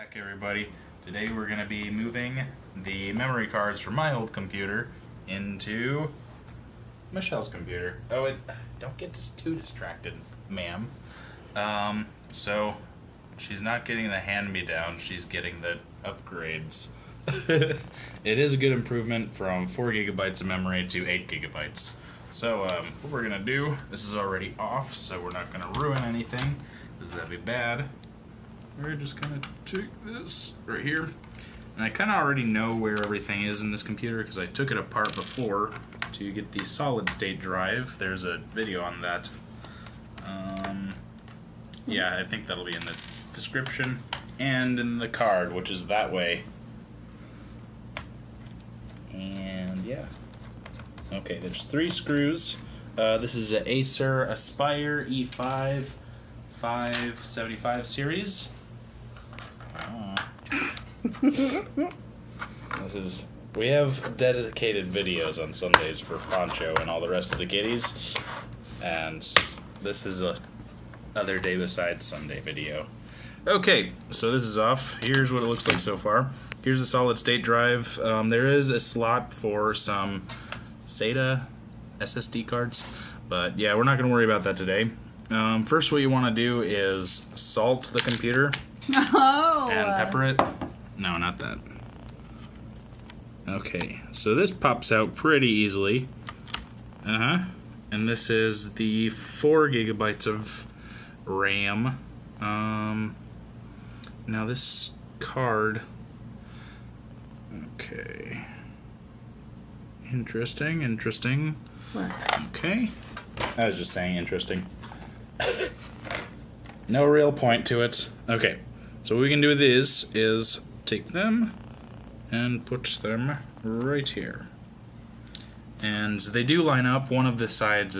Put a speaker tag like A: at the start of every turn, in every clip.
A: back, everybody. Today we're going to be moving the memory cards from my old computer into Michelle's computer. Oh, don't get too distracted, ma'am. So she's not getting the hand-me-down, she's getting the upgrades. It is a good improvement from 4 gigabytes of memory to 8 gigabytes. So what we're going to do, this is already off, so we're not going to ruin anything, because that'd be bad. We're just going to take this right here. And I kind of already know where everything is in this computer because I took it apart before to get the solid state drive. There's a video on that. Yeah, I think that'll be in the description and in the card, which is that way. And yeah. Okay, there's 3 screws. This is an Acer Aspire E15 575 series. We have dedicated videos on Sundays for Poncho and all the rest of the kiddies, and this is a other day besides Sunday video. Okay, so this is off. Here's what it looks like so far. Here's the solid state drive. There is a slot for some SATA SSD cards, but yeah, we're not going to worry about that today. First, what you want to do is salt the computer and pepper it. No, not that. Okay, so this pops out pretty easily. And this is the 4 gigabytes of RAM. Now this card. Okay. Interesting.
B: What?
A: Okay. I was just saying interesting. No real point to it. Okay, so what we can do with these is take them and put them right here. And they do line up. One of the sides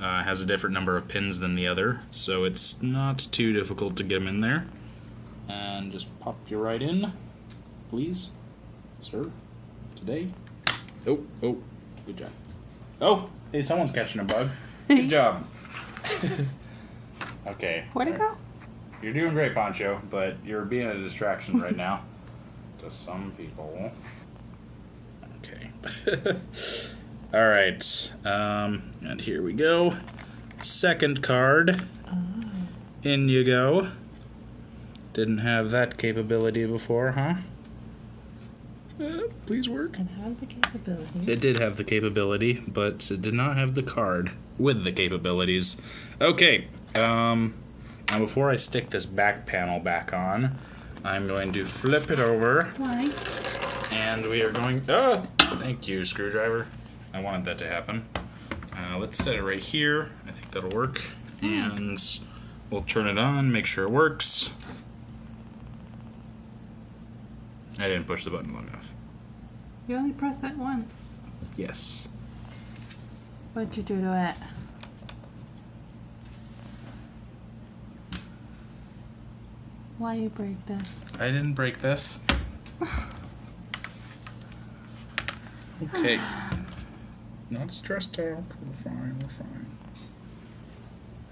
A: has a different number of pins than the other, so it's not too difficult to get them in there. And just pop you right in, please, sir, today. Oh, good job. Oh, hey, someone's catching a bug. Good job. Okay.
B: Where'd it go?
A: You're doing great, Poncho, but you're being a distraction right now to some people. Okay. All right. And here we go. Second card. In you go. Didn't have that capability before, huh? Please work.
B: It had the capability.
A: It did have the capability, but it did not have the card with the capabilities. Okay. Now before I stick this back panel back on, I'm going to flip it over.
B: Why?
A: And we are going... Oh! Thank you, screwdriver. I wanted that to happen. Let's set it right here. I think that'll work. And we'll turn it on, make sure it works. I didn't push the button long enough.
B: You only press it once.
A: Yes.
B: What'd you do to it? Why you break this?
A: I didn't break this. Okay. Not stressed out. We're fine.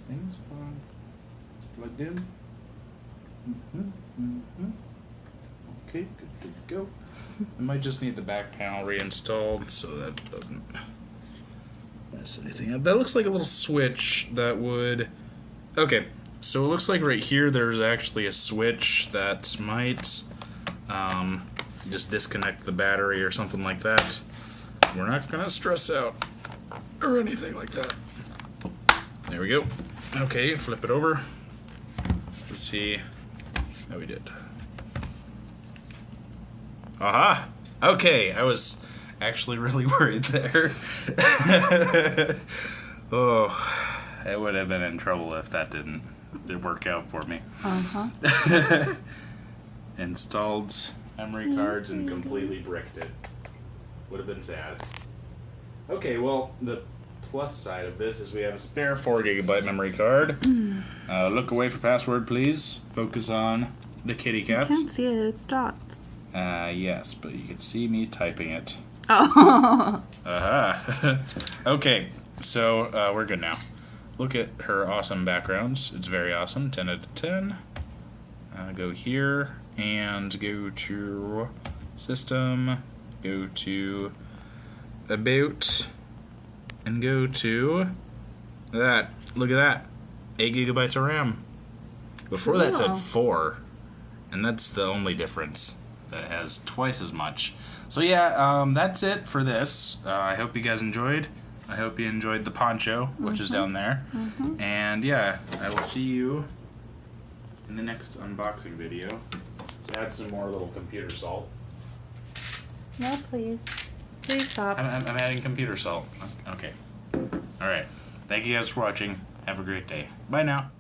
A: Things fine. Plugged in. Okay, good to go. I might just need the back panel reinstalled so that doesn't mess anything up. That looks like a little switch that would... Okay, so it looks like right here there's actually a switch that might just disconnect the battery or something like that. We're not going to stress out or anything like that. There we go. Okay, flip it over. Let's see how we did. Aha! Okay, I was actually really worried there. Oh, I would have been in trouble if that didn't work out for me. Installed memory cards and completely bricked it. Would have been sad. Okay, well, the plus side of this is we have a spare 4 gigabyte memory card. Look away for password, please. Focus on the kitty cats.
B: I can't see it, it's dots.
A: Yes, but you can see me typing it.
B: Oh.
A: Okay, so we're good now. Look at her awesome backgrounds. It's very awesome. 10 out of 10. go here and go to System, go to About, and go to that. Look at that, 8 gigabytes of RAM. Before that said
B: Cool.
A: 4, and that's the only difference. That has twice as much. So yeah, that's it for this. I hope you guys enjoyed. I hope you enjoyed the poncho, which is down there. And yeah, I will see you in the next unboxing video. Let's add some more little computer salt.
B: No, please. Please stop.
A: I'm adding computer salt. Okay. Alright. Thank you guys for watching. Have a great day. Bye now.